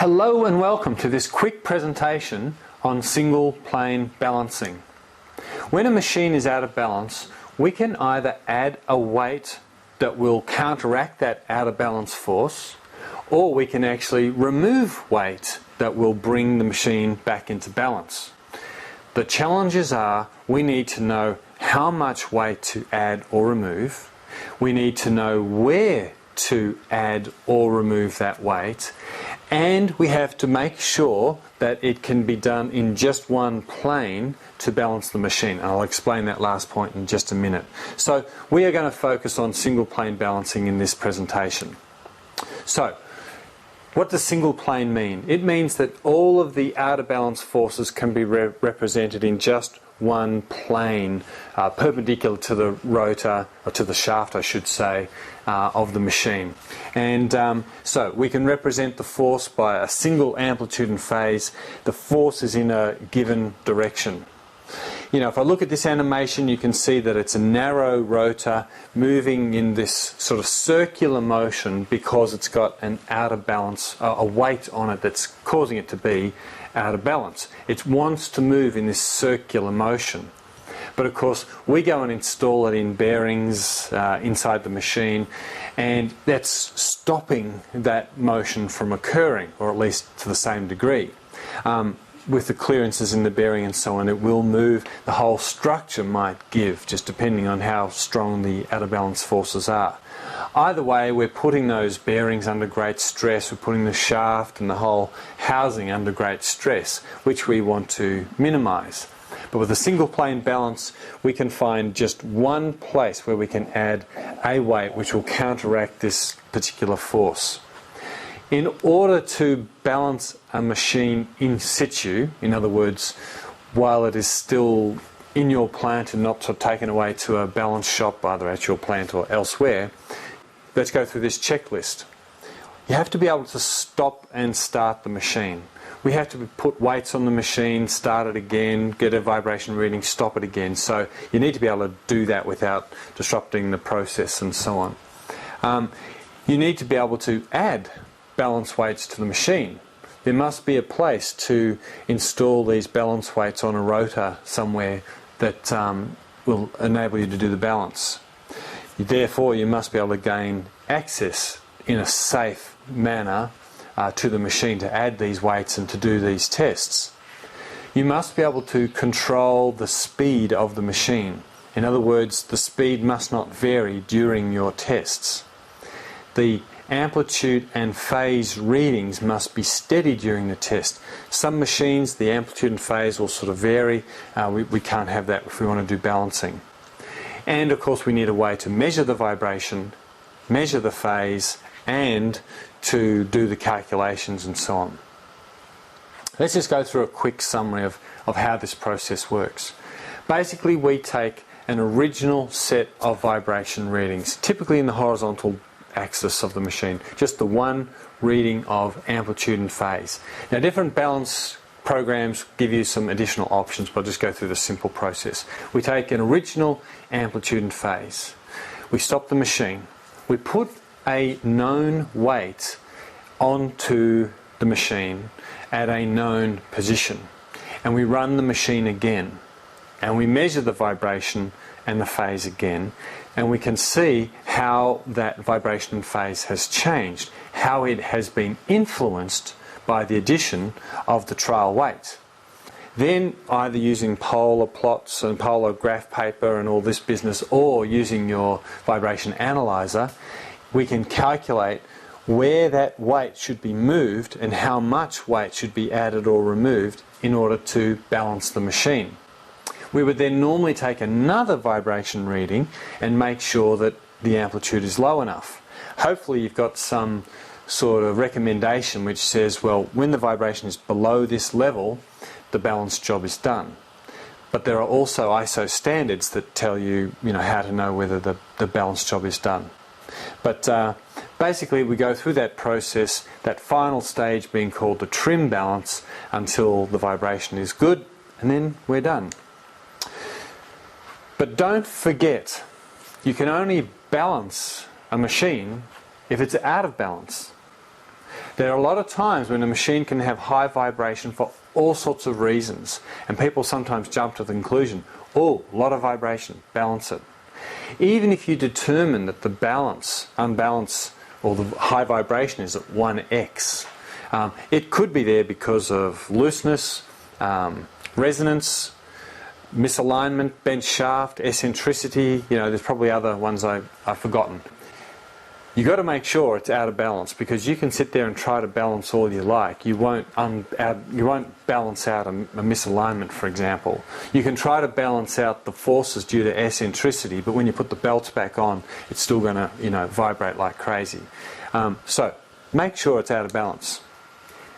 Hello and welcome to this quick presentation on single plane balancing. When a machine is out of balance, we can either add a weight that will counteract that out of balance force, or we can actually remove weight that will bring the machine back into balance. The challenges are we need to know how much weight to add or remove, we need to know where to add or remove that weight, and we have to make sure that it can be done in just one plane to balance the machine. I'll explain that last point in just a minute. So we are going to focus on single plane balancing in this presentation. So what does single plane mean? It means that all of the out of balance forces can be represented in just one plane, perpendicular to the rotor, or to the shaft I should say, of the machine. And so we can represent the force by a single amplitude and phase. The force is in a given direction. You know, if I look at this animation, you can see that it's a narrow rotor moving in this sort of circular motion because it's got an out of balance, a weight on it that's causing it to be out of balance. It wants to move in this circular motion. But of course, we go and install it in bearings inside the machine, and that's stopping that motion from occurring, or at least to the same degree. With the clearances in the bearing and so on, it will move. The whole structure might give, just depending on how strong the out of balance forces are. Either way, we're putting those bearings under great stress, we're putting the shaft and the whole housing under great stress, which we want to minimize. But with a single plane balance, we can find just one place where we can add a weight which will counteract this particular force. In order to balance a machine in situ, in other words, while it is still in your plant and not taken away to a balance shop, either at your plant or elsewhere, let's go through this checklist. You have to be able to stop and start the machine. We have to put weights on the machine, start it again, get a vibration reading, stop it again. So you need to be able to do that without disrupting the process and so on. You need to be able to add balance weights to the machine. There must be a place to install these balance weights on a rotor somewhere that will enable you to do the balance. Therefore, you must be able to gain access in a safe manner to the machine to add these weights and to do these tests. You must be able to control the speed of the machine. In other words, the speed must not vary during your tests. The amplitude and phase readings must be steady during the test. Some machines, the amplitude and phase will sort of vary. We can't have that if we want to do balancing. And of course we need a way to measure the vibration, measure the phase, and to do the calculations and so on. Let's just go through a quick summary of how this process works. Basically, we take an original set of vibration readings, typically in the horizontal axis of the machine, just the one reading of amplitude and phase. Now, different balance programs give you some additional options, but I'll just go through the simple process. We take an original amplitude and phase, we stop the machine, we put a known weight onto the machine at a known position, and we run the machine again, and we measure the vibration and the phase again, and we can see how that vibration and phase has changed, how it has been influenced by the addition of the trial weight. Then, either using polar plots and polar graph paper and all this business, or using your vibration analyzer, we can calculate where that weight should be moved and how much weight should be added or removed in order to balance the machine. We would then normally take another vibration reading and make sure that the amplitude is low enough. Hopefully you've got some sort of recommendation which says, well, when the vibration is below this level, the balance job is done. But there are also ISO standards that tell you, how to know whether the balance job is done. But basically we go through that process, that final stage being called the trim balance, until the vibration is good, and then we're done. But don't forget, you can only balance a machine if it's out of balance. There are a lot of times when a machine can have high vibration for all sorts of reasons, and people sometimes jump to the conclusion, oh, a lot of vibration, balance it. Even if you determine that the unbalance, or the high vibration is at 1x, it could be there because of looseness, resonance, misalignment, bent shaft, eccentricity. There's probably other ones I've forgotten. You've got to make sure it's out of balance, because you can sit there and try to balance all you like. You won't balance out a misalignment, for example. You can try to balance out the forces due to eccentricity, but when you put the belts back on, it's still going to vibrate like crazy. So make sure it's out of balance.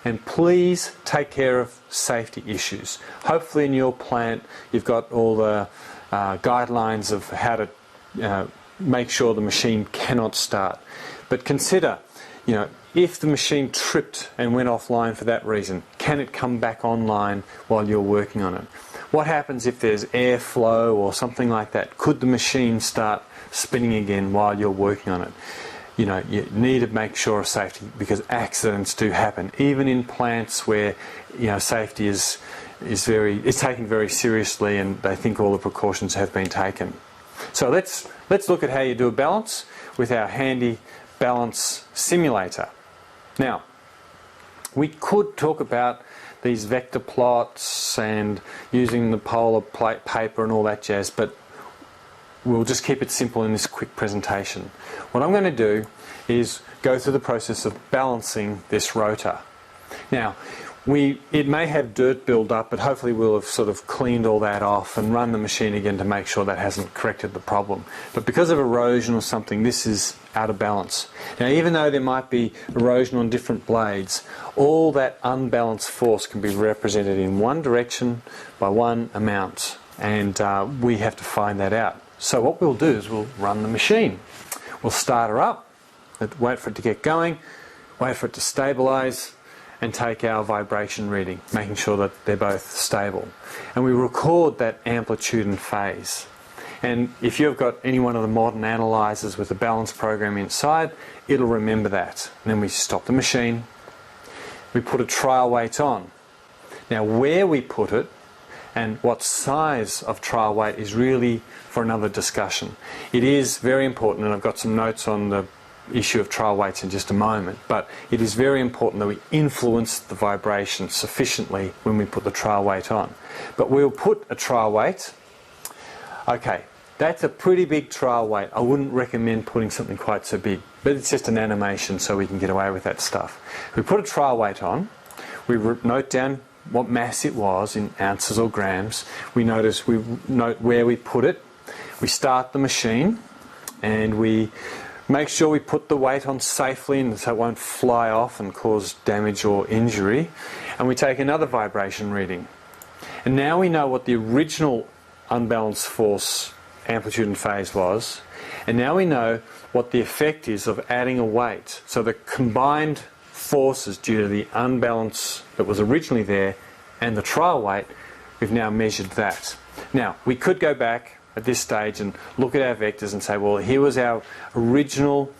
And please take care of safety issues. Hopefully in your plant you've got all the guidelines of how to make sure the machine cannot start. But consider, if the machine tripped and went offline for that reason, can it come back online while you're working on it? What happens if there's airflow or something like that? Could the machine start spinning again while you're working on it? You need to make sure of safety, because accidents do happen, even in plants where safety is taken very seriously, and they think all the precautions have been taken. So let's look at how you do a balance with our handy balance simulator. Now, we could talk about these vector plots and using the polar plate paper and all that jazz, but we'll just keep it simple in this quick presentation. What I'm going to do is go through the process of balancing this rotor. Now, it may have dirt build up, but hopefully we'll have sort of cleaned all that off and run the machine again to make sure that hasn't corrected the problem. But because of erosion or something, this is out of balance. Now, even though there might be erosion on different blades, all that unbalanced force can be represented in one direction by one amount, and we have to find that out. So what we'll do is we'll run the machine. We'll start her up, wait for it to get going, wait for it to stabilize, and take our vibration reading, making sure that they're both stable. And we record that amplitude and phase. And if you've got any one of the modern analyzers with a balance program inside, it'll remember that. And then we stop the machine, we put a trial weight on. Now, where we put it and what size of trial weight is really for another discussion. It is very important, and I've got some notes on the issue of trial weights in just a moment, but it is very important that we influence the vibration sufficiently when we put the trial weight on. But we'll put a trial weight. Okay, that's a pretty big trial weight. I wouldn't recommend putting something quite so big, but it's just an animation so we can get away with that stuff. We put a trial weight on, we note down what mass it was in ounces or grams, we note where we put it, we start the machine, and we make sure we put the weight on safely and so it won't fly off and cause damage or injury. And we take another vibration reading. And now we know what the original unbalanced force, amplitude and phase was. And now we know what the effect is of adding a weight. So the combined forces due to the unbalance that was originally there and the trial weight, we've now measured that. Now, we could go back at this stage and look at our vectors and say, well, here was our original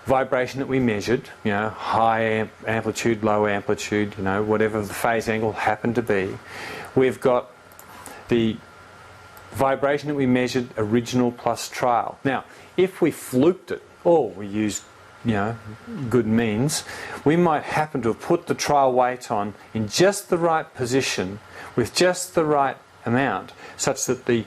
vibration that we measured, high amplitude, low amplitude, whatever the phase angle happened to be. We've got the vibration that we measured, original plus trial. Now, if we fluked it, or we used good means, we might happen to have put the trial weight on in just the right position with just the right amount, such that the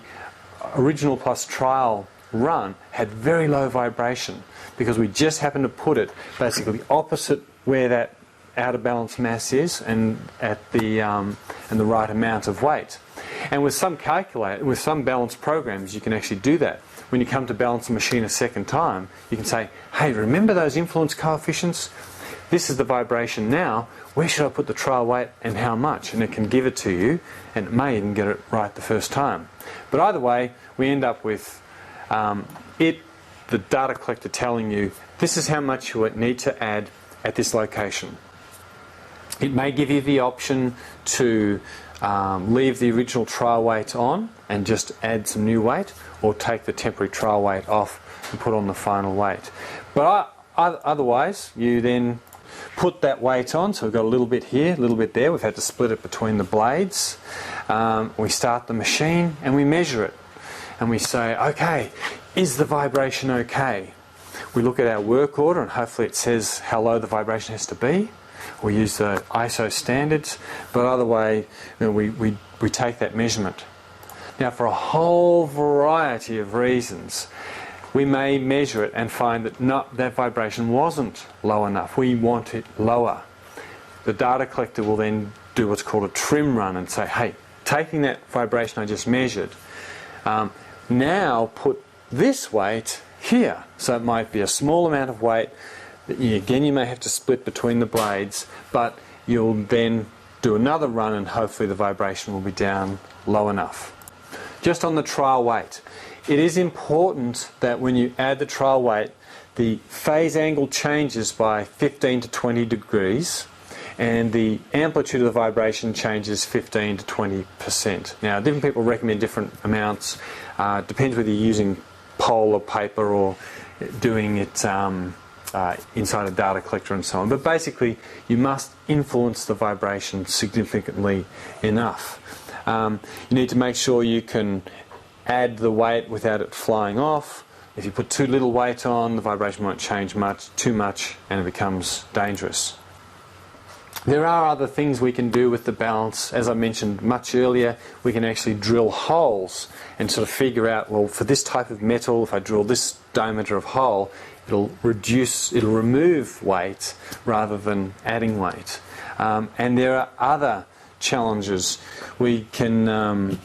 original plus trial run had very low vibration, because we just happened to put it basically opposite where that out of balance mass is and at the and the right amount of weight. And with some balance programs, you can actually do that. When you come to balance the machine a second time, you can say, hey, remember those influence coefficients? This is the vibration now. Where should I put the trial weight and how much? And it can give it to you, and it may even get it right the first time. But either way, we end up with the data collector telling you this is how much you need to add at this location. It may give you the option to leave the original trial weight on and just add some new weight, or take the temporary trial weight off and put on the final weight. But otherwise, you then put that weight on, so we've got a little bit here, a little bit there. We've had to split it between the blades. We start the machine and we measure it. And we say, okay, is the vibration okay? We look at our work order and hopefully it says how low the vibration has to be. We use the ISO standards, but either way, we take that measurement. Now, for a whole variety of reasons, we may measure it and find that that vibration wasn't low enough. We want it lower. The data collector will then do what's called a trim run and say, hey, taking that vibration I just measured, now put this weight here. So it might be a small amount of weight. Again, you may have to split between the blades, but you'll then do another run and hopefully the vibration will be down low enough. Just on the trial weight, it is important that when you add the trial weight, the phase angle changes by 15 to 20 degrees and the amplitude of the vibration changes 15 to 20%. Now, different people recommend different amounts. Depends whether you're using pole or paper or doing it inside a data collector and so on. But basically, you must influence the vibration significantly enough. You need to make sure you can add the weight without it flying off. If you put too little weight on, the vibration won't change too much, and it becomes dangerous. There are other things we can do with the balance. As I mentioned much earlier, we can actually drill holes and sort of figure out, well, for this type of metal, if I drill this diameter of hole, it'll remove weight rather than adding weight. And there are other challenges. We can,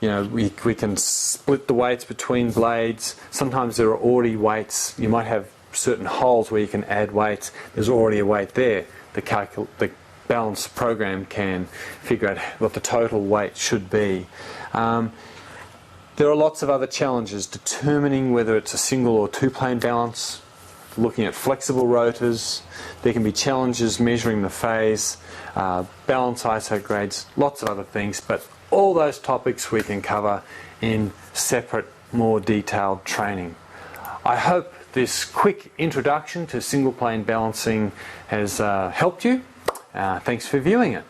we can split the weights between blades. Sometimes there are already weights. You might have certain holes where you can add weights. There's already a weight there. The balance program can figure out what the total weight should be. There are lots of other challenges determining whether it's a single or two-plane balance, looking at flexible rotors. There can be challenges measuring the phase, balance ISO grades, lots of other things, but all those topics we can cover in separate, more detailed training. I hope this quick introduction to single plane balancing has helped you. Thanks for viewing it.